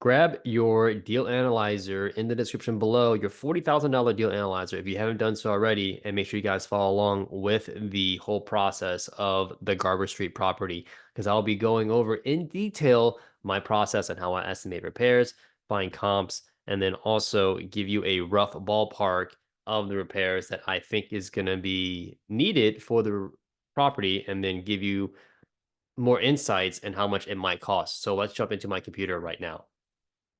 Grab your deal analyzer in the description below, your $40,000 deal analyzer if you haven't done so already, and make sure you guys follow along with the whole process of the Garber Street property because I'll be going over in detail my process and how I estimate repairs, find comps, and then also give you a rough ballpark of the repairs that I think is going to be needed for the property, and then give you more insights and how much it might cost. So let's jump into my computer right now.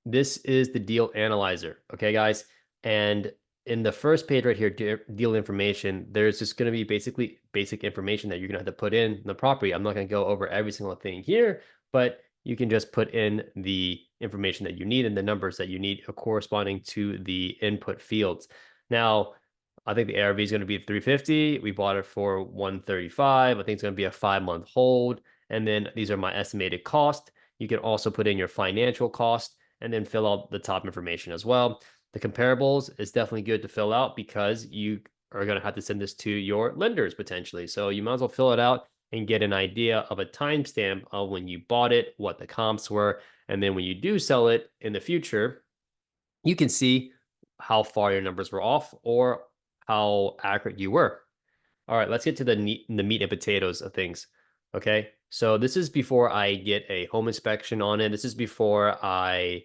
This is the deal analyzer. Okay, guys. And in the first page right here, deal information, there's just going to be basically basic information that you're going to have to put in the property. I'm not going to go over every single thing here, but you can just put in the information that you need and the numbers that you need corresponding to the input fields. Now, I think the ARV is going to be 350. We bought it for 135. I think it's going to be a 5-month hold. And then these are my estimated cost. You can also put in your financial cost and then fill out the top information as well. The comparables is definitely good to fill out because you are going to have to send this to your lenders potentially. So you might as well fill it out and get an idea of a timestamp of when you bought it, what the comps were, and then when you do sell it in the future, you can see how far your numbers were off or how accurate you were. All right, let's get to the meat and potatoes of things. Okay, so this is before I get a home inspection on it. This is before I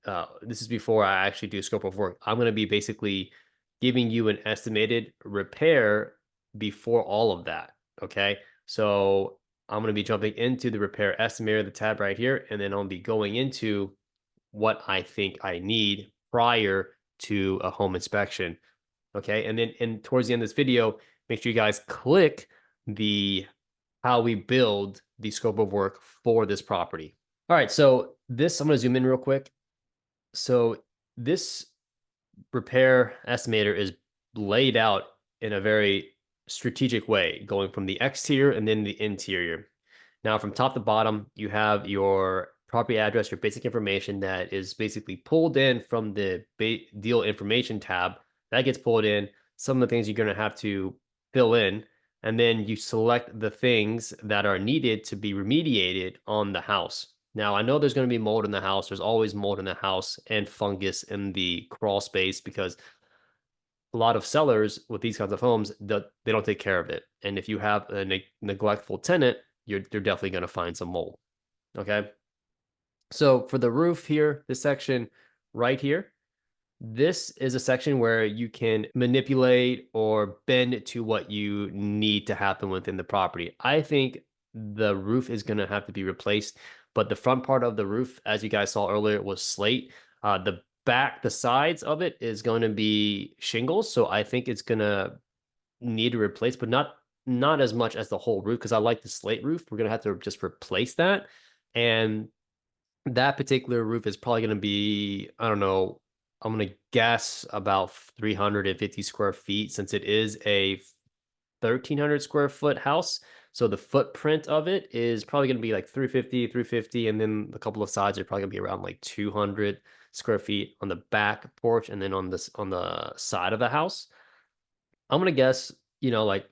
actually do a scope of work. I'm going to be basically giving you an estimated repair before all of that. Okay, so I'm going to be jumping into the repair estimator, the tab right here, and then I'll be going into what I think I need prior to a home inspection. Okay, and then towards the end of this video, make sure you guys click the how we build the scope of work for this property. All right, so this, I'm going to zoom in real quick. So this repair estimator is laid out in a very strategic way, going from the exterior and then the interior. Now, from top to bottom, you have your property address, your basic information that is basically pulled in from the deal information tab. That gets pulled in. Some of the things you're going to have to fill in, and then you select the things that are needed to be remediated on the house. Now, I know there's going to be mold in the house. There's always mold in the house and fungus in the crawl space because a lot of sellers with these kinds of homes, they don't take care of it. And if you have a neglectful tenant, they're definitely going to find some mold. Okay. So for the roof here, this section right here, this is a section where you can manipulate or bend to what you need to happen within the property. I think the roof is going to have to be replaced, but the front part of the roof, as you guys saw earlier, was slate. The sides of it is going to be shingles. So I think it's going to need to replace, but not as much as the whole roof because I like the slate roof. We're going to have to just replace that. And that particular roof is probably going to be, I don't know, I'm going to guess about 350 square feet since it is a 1,300 square foot house. So the footprint of it is probably going to be like 350, and then a couple of sides are probably going to be around like 200 square feet on the back porch, and then on the side of the house. I'm going to guess, like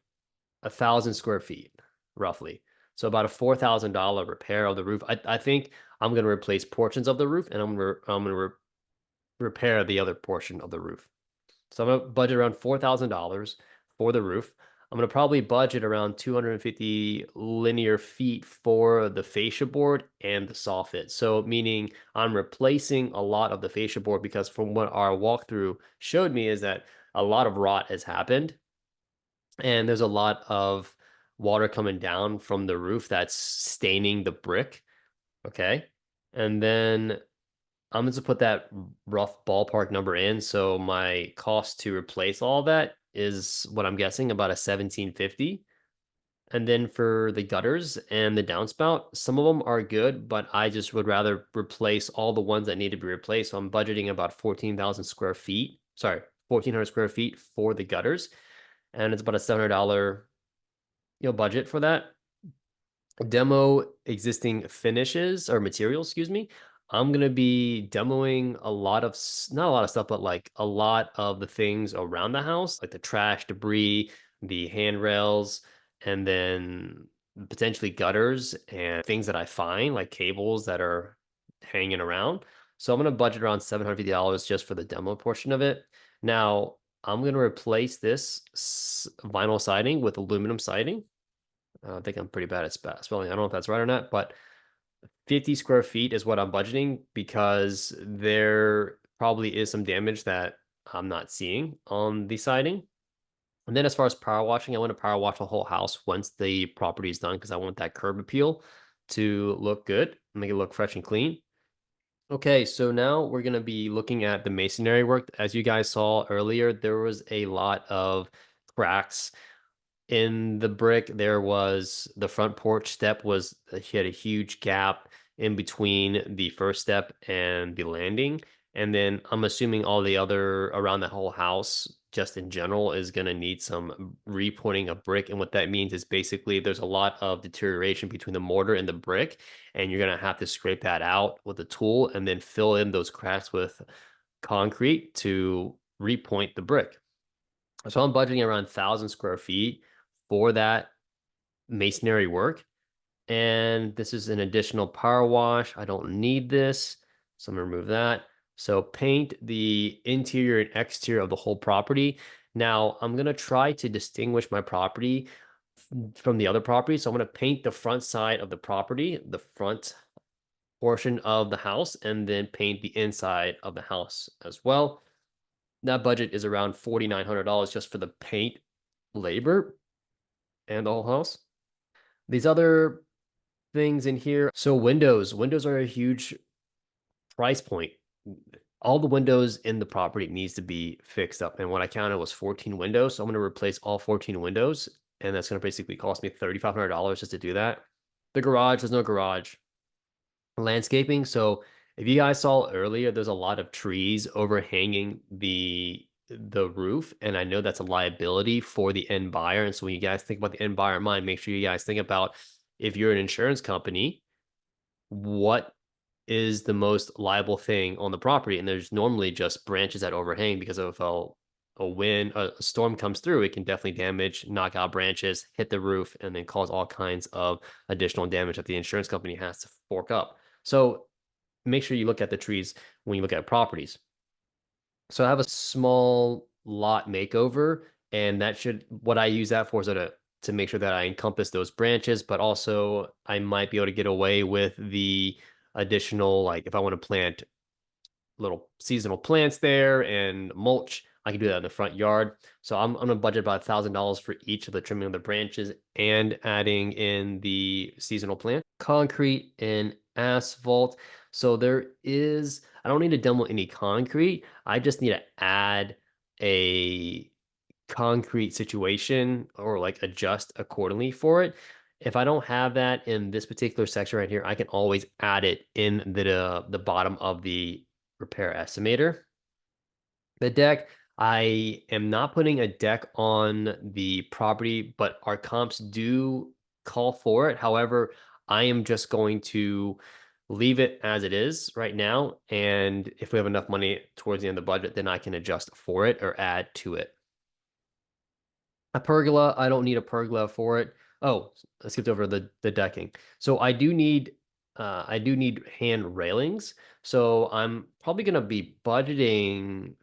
1,000 square feet roughly. So about a $4,000 repair of the roof. I think I'm going to replace portions of the roof, and I'm going to repair the other portion of the roof. So I'm going to budget around $4,000 for the roof. I'm going to probably budget around 250 linear feet for the fascia board and the soffit. So meaning I'm replacing a lot of the fascia board because from what our walkthrough showed me is that a lot of rot has happened and there's a lot of water coming down from the roof that's staining the brick. Okay. And then I'm going to put that rough ballpark number in. So my cost to replace all that is what I'm guessing about a 1750. And then for the gutters and the downspout, some of them are good, but I just would rather replace all the ones that need to be replaced. So I'm budgeting about 14,000 square feet. Sorry, 1,400 square feet for the gutters. And it's about a $700, budget for that. Demo existing finishes or materials, excuse me. I'm going to be demoing a lot of, not a lot of stuff, but like a lot of the things around the house, like the trash, debris, the handrails, and then potentially gutters and things that I find, like cables that are hanging around. So I'm gonna budget around $750 just for the demo portion of it. Now I'm gonna replace this vinyl siding with aluminum siding. I think I'm pretty bad at spelling. I don't know if that's right or not, but 50 square feet is what I'm budgeting because there probably is some damage that I'm not seeing on the siding. And then as far as power washing, I want to power wash the whole house once the property is done because I want that curb appeal to look good, make it look fresh and clean. Okay, so now we're going to be looking at the masonry work. As you guys saw earlier, there was a lot of cracks in the brick. There was the front porch step was he had a huge gap in between the first step and the landing. And then I'm assuming all the other around the whole house, just in general, is going to need some repointing of brick. And what that means is basically there's a lot of deterioration between the mortar and the brick, and you're going to have to scrape that out with a tool and then fill in those cracks with concrete to repoint the brick. So I'm budgeting around 1,000 square feet for that masonry work. And this is an additional power wash. I don't need this, so I'm gonna remove that. So paint the interior and exterior of the whole property. Now I'm gonna try to distinguish my property from the other property. So I'm gonna paint the front side of the property, the front portion of the house, and then paint the inside of the house as well. That budget is around $4,900 just for the paint labor and the whole house. These other things in here. So windows are a huge price point. All the windows in the property needs to be fixed up. And what I counted was 14 windows. So I'm going to replace all 14 windows. And that's going to basically cost me $3,500 just to do that. The garage, there's no garage. Landscaping. So if you guys saw earlier, there's a lot of trees overhanging the roof, and I know that's a liability for the end buyer. And so when you guys think about the end buyer in mind, make sure you guys think about if you're an insurance company, what is the most liable thing on the property? And there's normally just branches that overhang because of a wind, a storm comes through, it can definitely damage, knock out branches, hit the roof, and then cause all kinds of additional damage that the insurance company has to fork up. So make sure you look at the trees when you look at properties. So I have a small lot makeover, and that should what I use that for is to make sure that I encompass those branches, but also I might be able to get away with the additional, like if I want to plant little seasonal plants there and mulch, I can do that in the front yard. So I'm gonna budget about $1,000 for each of the trimming of the branches and adding in the seasonal plant, concrete and asphalt. So I don't need to demo any concrete. I just need to add a concrete situation or like adjust accordingly for it. If I don't have that in this particular section right here, I can always add it in the bottom of the repair estimator. The deck, I am not putting a deck on the property, but our comps do call for it. However, I am just going to leave it as it is right now. And if we have enough money towards the end of the budget, then I can adjust for it or add to it. A pergola, I don't need a pergola for it. Oh, I skipped over the decking. So I do need hand railings. So I'm probably gonna be budgeting,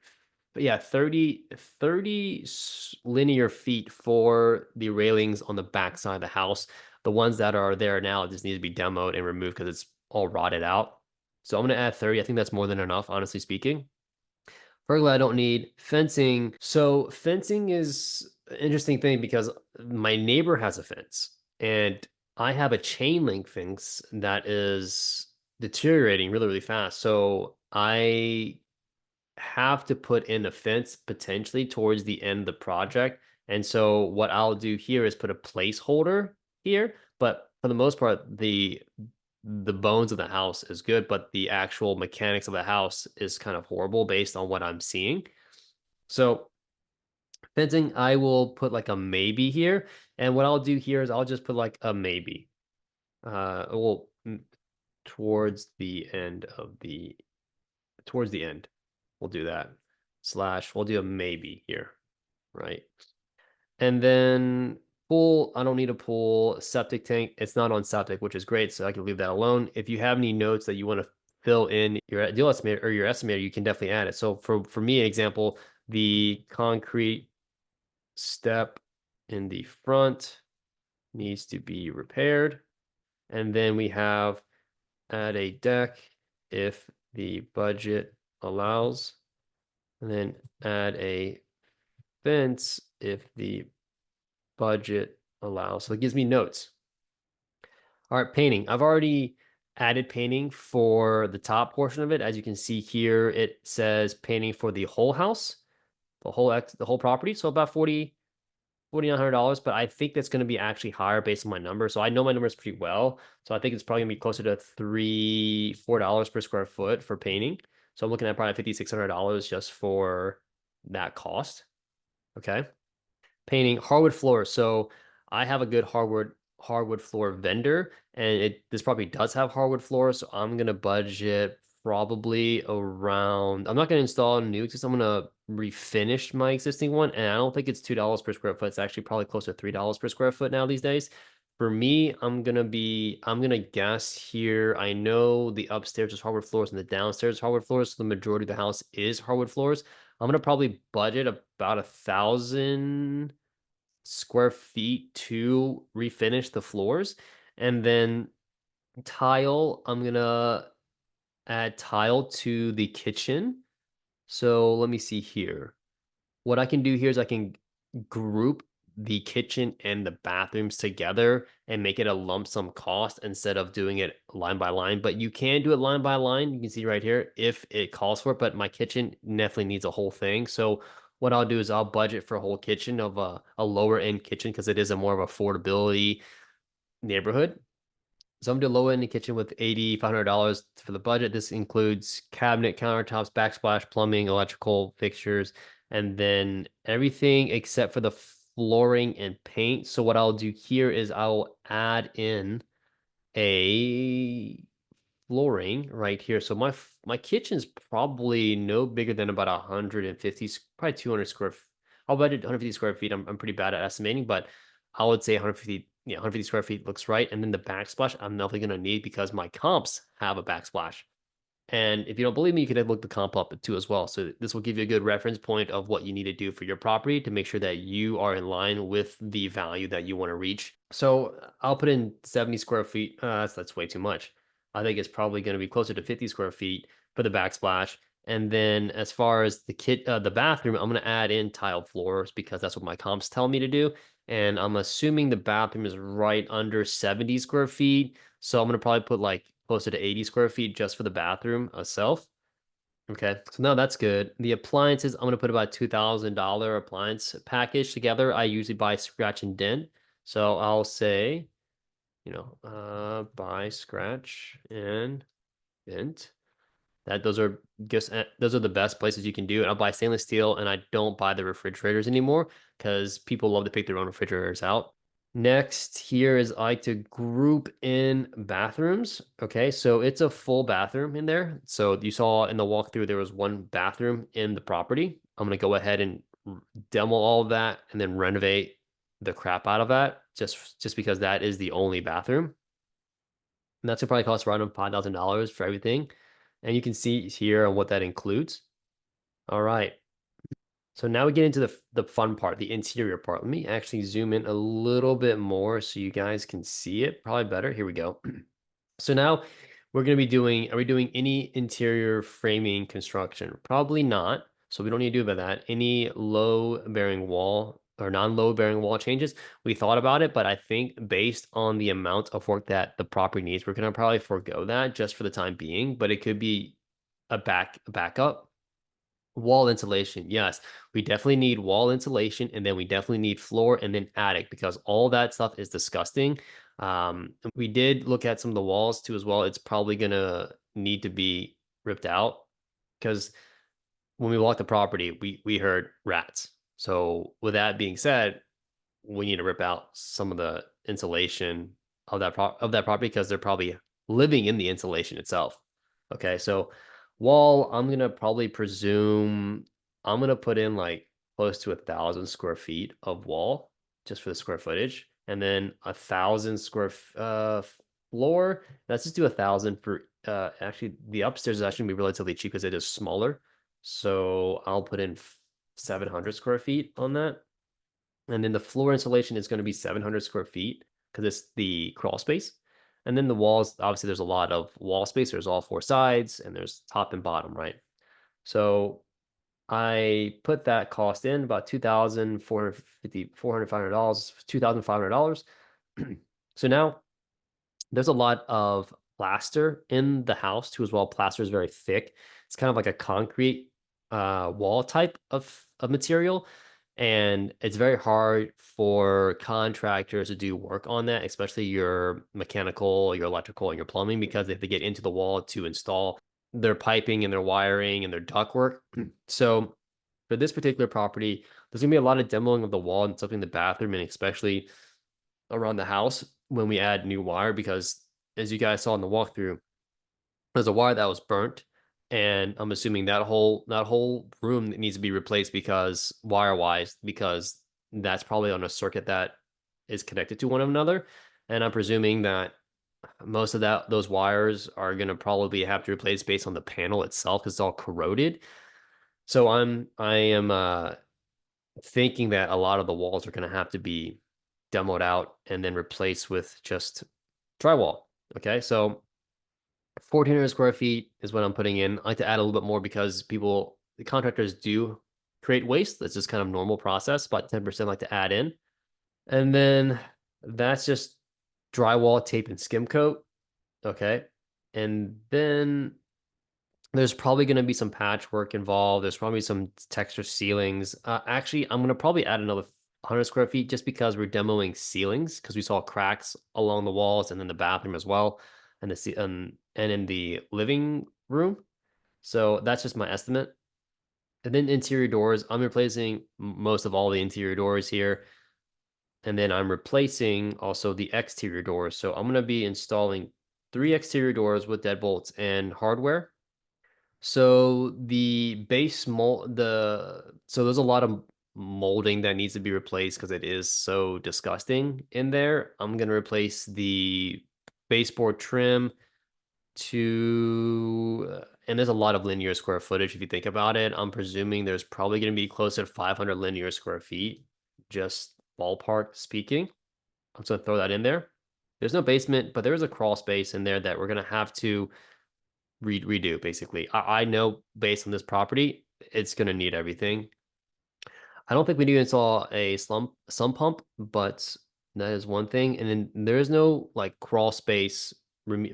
yeah, 30 linear feet for the railings on the back side of the house. The ones that are there now just need to be demoed and removed because it's all rotted out. So I'm gonna add 30. I think that's more than enough, honestly speaking. Pergola I don't need. Fencing. So fencing is an interesting thing because my neighbor has a fence and I have a chain link fence that is deteriorating really, really fast. So I have to put in a fence potentially towards the end of the project. And so what I'll do here is put a placeholder here, but for the most part, the bones of the house is good, but the actual mechanics of the house is kind of horrible based on what I'm seeing. So fencing, I will put like a maybe here. And what I'll do here is I'll just put like a maybe. Well, towards the end of towards the end, we'll do that. Slash, we'll do a maybe here, right? And then pool, I don't need a pool. Septic tank, it's not on septic, which is great, so I can leave that alone. If you have any notes that you want to fill in your deal estimator or your estimator, you can definitely add it. So for me, an example, the concrete step in the front needs to be repaired. And then we have add a deck if the budget allows, and then add a fence if the budget allows. So it gives me notes. All right, painting. I've already added painting for the top portion of it. As you can see here, it says painting for the whole house, the whole property. So about $4,900, but I think that's going to be actually higher based on my number. So I know my numbers pretty well. So I think it's probably gonna be closer to $4 per square foot for painting. So I'm looking at probably $5,600 just for that cost. Okay. Painting hardwood floors. So I have a good hardwood floor vendor, and this probably does have hardwood floors. So I'm gonna budget probably around. I'm not gonna install a new because I'm gonna refinish my existing one, and I don't think it's $2 per square foot. It's actually probably close to $3 per square foot now these days. For me, I'm gonna guess here. I know the upstairs is hardwood floors and the downstairs is hardwood floors. So the majority of the house is hardwood floors. I'm gonna probably budget about 1,000 square feet to refinish the floors. And then tile, I'm gonna add tile to the kitchen. So let me see here. What I can do here is I can group the kitchen and the bathrooms together and make it a lump sum cost instead of doing it line by line. But you can do it line by line. You can see right here if it calls for it. But my kitchen definitely needs a whole thing. So what I'll do is I'll budget for a whole kitchen of a lower end kitchen because it is a more of affordability neighborhood. So I'm doing low end kitchen with $8,500 for the budget. This includes cabinet, countertops, backsplash, plumbing, electrical fixtures, and then everything except for the flooring and paint. So what I'll do here is I'll add in a flooring right here. So my kitchen's probably no bigger than about 150, probably 200 square. I'll budget 150 square feet. I'm pretty bad at estimating, but I would say 150. Yeah, 150 square feet looks right. And then the backsplash, I'm definitely gonna need because my comps have a backsplash. And if you don't believe me, you can look the comp up too as well. So this will give you a good reference point of what you need to do for your property to make sure that you are in line with the value that you want to reach. So I'll put in 70 square feet. That's way too much. I think it's probably going to be closer to 50 square feet for the backsplash. And then as far as the bathroom, I'm going to add in tiled floors because that's what my comps tell me to do. And I'm assuming the bathroom is right under 70 square feet. So I'm going to probably put like closer to 80 square feet just for the bathroom itself. Okay, so now that's good. The appliances, I'm gonna put about $2,000 appliance package together. I usually buy scratch and dent. So I'll say, buy scratch and dent. Those are the best places you can do it. I'll buy stainless steel and I don't buy the refrigerators anymore because people love to pick their own refrigerators out. Next here is I like to group in bathrooms. Okay, so it's a full bathroom in there. So you saw in the walkthrough there was one bathroom in the property. I'm gonna go ahead and demo all of that and then renovate the crap out of that just because that is the only bathroom. And that's gonna probably cost around $5,000 for everything. And you can see here what that includes. All right. So now we get into the fun part, the interior part. Let me actually zoom in a little bit more so you guys can see it. Probably better. Here we go. So now we're going to be are we doing any interior framing construction? Probably not. So we don't need to do about that. Any low bearing wall or non-low bearing wall changes? We thought about it, but I think based on the amount of work that the property needs, we're going to probably forego that just for the time being, but it could be a backup. Wall insulation. Yes, we definitely need wall insulation, and then we definitely need floor and then attic because all that stuff is disgusting. We did look at some of the walls too as well. It's probably gonna need to be ripped out because when we walked the property, we heard rats. So with that being said, we need to rip out some of the insulation of that property because they're probably living in the insulation itself. Okay, so wall, I'm gonna probably presume I'm gonna put in like close to 1,000 square feet of wall just for the square footage, and then 1,000 floor. Let's just do 1,000 for actually the upstairs is actually gonna be relatively cheap because it is smaller. So I'll put in 700 square feet on that. And then the floor insulation is going to be 700 square feet because it's the crawl space. And then the walls, obviously, there's a lot of wall space. There's all four sides and there's top and bottom, right? So I put that cost in about $2,450, $2,500. So now there's a lot of plaster in the house too as well. Plaster is very thick. It's kind of like a concrete wall type of material. And it's very hard for contractors to do work on that, especially your mechanical, your electrical, and your plumbing, because they have to get into the wall to install their piping and their wiring and their ductwork. So for this particular property, there's gonna be a lot of demoing of the wall and stuff in the bathroom, and especially around the house when we add new wire, because as you guys saw in the walkthrough, there's a wire that was burnt, and I'm assuming that whole room needs to be replaced because wire wise, because that's probably on a circuit that is connected to one another. And I'm presuming that most of those wires are going to probably have to replace based on the panel itself because it's all corroded. So I am thinking that a lot of the walls are going to have to be demoed out and then replaced with just drywall. Okay, so 1,400 square feet is what I'm putting in. I like to add a little bit more because the contractors do create waste. That's just kind of normal process. About 10% like to add in. And then that's just drywall, tape, and skim coat. Okay. And then there's probably going to be some patchwork involved. There's probably some texture ceilings. Actually, I'm going to probably add another 100 square feet just because we're demoing ceilings because we saw cracks along the walls and then the bathroom as well, and and in the living room. So that's just my estimate. And then interior doors, I'm replacing most of all the interior doors here. And then I'm replacing also the exterior doors. So I'm going to be installing 3 exterior doors with deadbolts and hardware. So the base mold, so there's a lot of molding that needs to be replaced because it is so disgusting in there. I'm gonna replace the baseboard trim and there's a lot of linear square footage if you think about it. I'm presuming there's probably gonna be close to 500 linear square feet, just ballpark speaking. I'm just gonna throw that in there. There's no basement, but there is a crawl space in there that we're gonna have to redo basically. I know based on this property, it's gonna need everything. I don't think we need to install a sump pump, but that is one thing. And then there is no like crawl space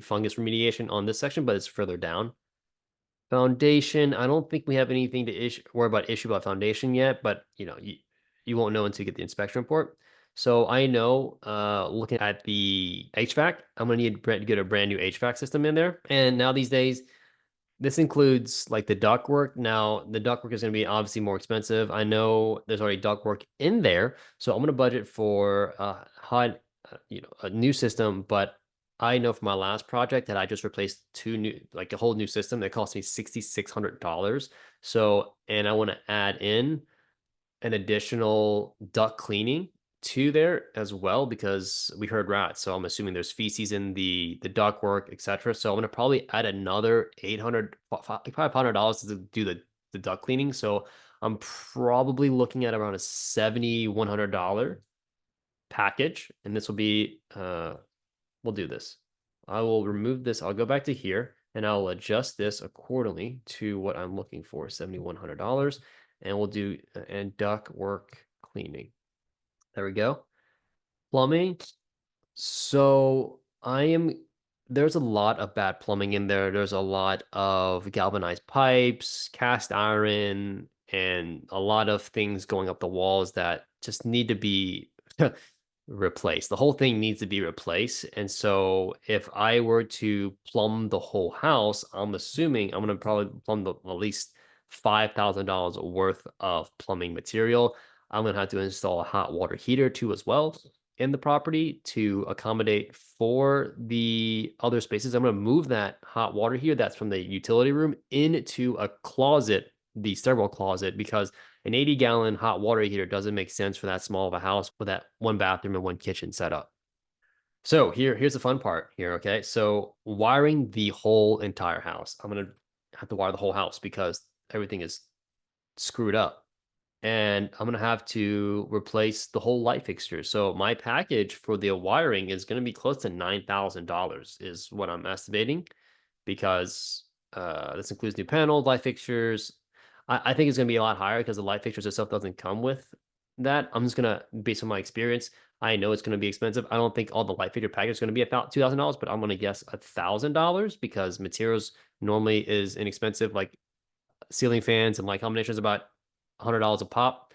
fungus remediation on this section, but it's further down. Foundation, I don't think we have anything to worry about issue about foundation yet, but you won't know until you get the inspection report. So I know, looking at the HVAC, I'm gonna need to get a brand new HVAC system in there. And now these days, this includes like the ductwork. Now, the ductwork is going to be obviously more expensive. I know there's already ductwork in there, so I'm going to budget for a new system. But I know for my last project that I just replaced like a whole new system that cost me $6,600. So, and I want to add in an additional duct cleaning to there as well because we heard rats. So I'm assuming there's feces in the ductwork, etc. So I'm gonna probably add another $500 to do the duct cleaning. So I'm probably looking at around a $7,100 package, and this will be we'll do this. I will remove this. I'll go back to here and I'll adjust this accordingly to what I'm looking for, $7,100, and we'll do and duct work cleaning. There we go. Plumbing. So there's a lot of bad plumbing in there. There's a lot of galvanized pipes, cast iron, and a lot of things going up the walls that just need to be replaced. The whole thing needs to be replaced. And so if I were to plumb the whole house, I'm assuming I'm going to probably plumb at least $5,000 worth of plumbing material. I'm going to have to install a hot water heater too as well in the property to accommodate for the other spaces. I'm going to move that hot water heater that's from the utility room into a closet, the stairwell closet, because an 80-gallon hot water heater doesn't make sense for that small of a house with that one bathroom and one kitchen setup. So here's the fun part here, okay? So wiring the whole entire house. I'm gonna have to wire the whole house because everything is screwed up. And I'm gonna have to replace the whole light fixture. So my package for the wiring is gonna be close to $9,000 is what I'm estimating because this includes new panels, light fixtures. I think it's going to be a lot higher because the light fixtures itself doesn't come with that. I'm just going to, based on my experience, I know it's going to be expensive. I don't think all the light fixture package is going to be about $2,000, but I'm going to guess $1,000 because materials normally is inexpensive. Like ceiling fans and light combinations about $100 a pop.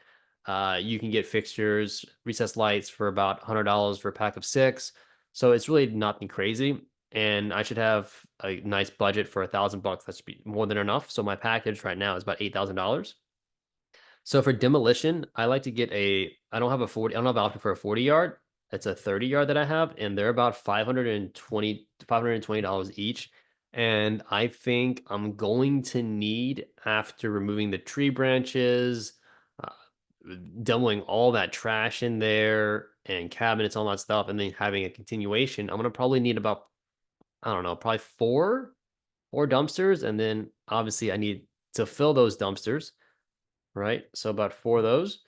You can get fixtures, recessed lights for about $100 for a pack of six. So it's really nothing crazy. And I should have a nice budget for $1,000. That should be more than enough. So my package right now is about $8,000. So for demolition, I like to get I don't have a 40, I don't have an option for a 40 yard. It's a 30 yard that I have, and they're about $520 each. And I think I'm going to need, after removing the tree branches, uh, demoing all that trash in there and cabinets, all that stuff, and then having a continuation, I'm gonna probably need about, I don't know, probably four dumpsters. And then obviously I need to fill those dumpsters, right? So about four of those.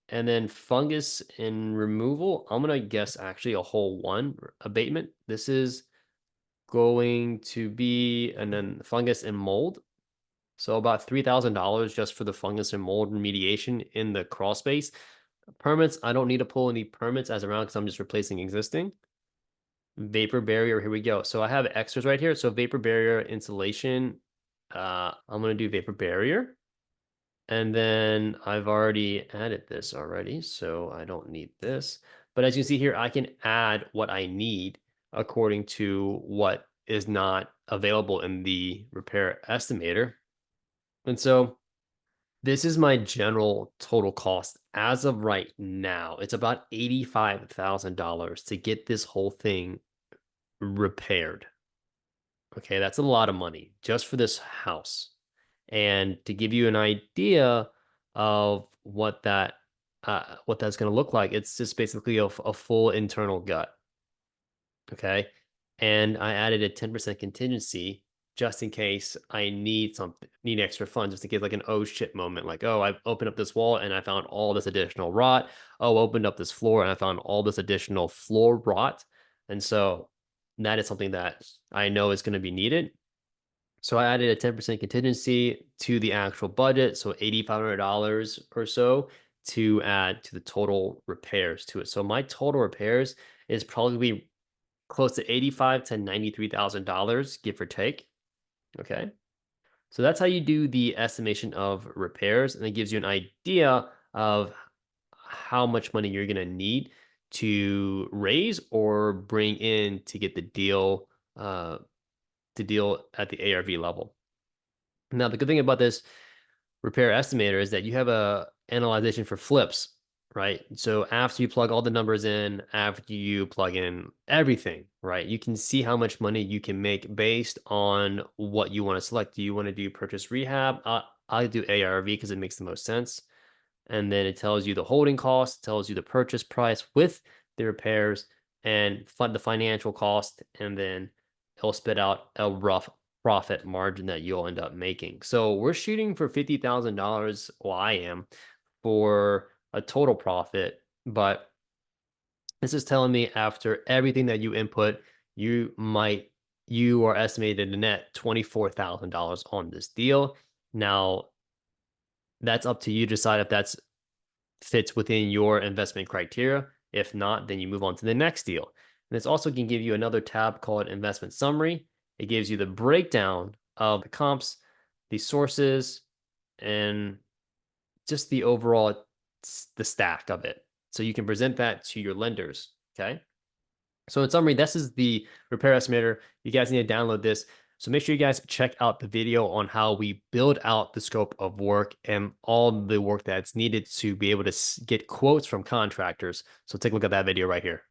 And then fungus and removal, I'm gonna guess actually a whole one abatement. This is going to be, and then fungus and mold. So about $3,000 just for the fungus and mold remediation in the crawl space. Permits, I don't need to pull any permits as around because I'm just replacing existing. Vapor barrier, here we go. So I have extras right here. So vapor barrier insulation, I'm gonna do vapor barrier. And then I've already added this already, so I don't need this. But as you can see here, I can add what I need according to what is not available in the repair estimator. And so this is my general total cost as of right now. It's about $85,000 to get this whole thing repaired. Okay, that's a lot of money just for this house. And to give you an idea of what that's going to look like, it's just basically a full internal gut. Okay, and I added a 10% contingency just in case I need extra funds, just in case like an oh shit moment, like oh I've opened up this wall and I found all this additional rot. Oh, opened up this floor and I found all this additional floor rot, and so that is something that I know is going to be needed. So I added a 10% contingency to the actual budget, so $8,500 or so to add to the total repairs to it. So my total repairs is probably close to 85 to $93,000, give or take. Okay. So that's how you do the estimation of repairs, and it gives you an idea of how much money you're going to need to raise or bring in to get the deal at the ARV level. Now, the good thing about this repair estimator is that you have a analyzation for flips, right? So after you plug all the numbers in, after you plug in everything, right, you can see how much money you can make based on what you want to select. Do you want to do purchase rehab? I do ARV because it makes the most sense. And then it tells you the holding cost, tells you the purchase price with the repairs and the financial cost, and then it'll spit out a rough profit margin that you'll end up making. So we're shooting for $50,000. Well, I am for a total profit, but this is telling me after everything that you input, you are estimated to net $24,000 on this deal. Now, that's up to you to decide if that's fits within your investment criteria. If not, then you move on to the next deal. And this also can give you another tab called investment summary. It gives you the breakdown of the comps, the sources, and just the overall the stack of it. So you can present that to your lenders. Okay. So in summary, this is the repair estimator. You guys need to download this. So make sure you guys check out the video on how we build out the scope of work and all the work that's needed to be able to get quotes from contractors. So take a look at that video right here.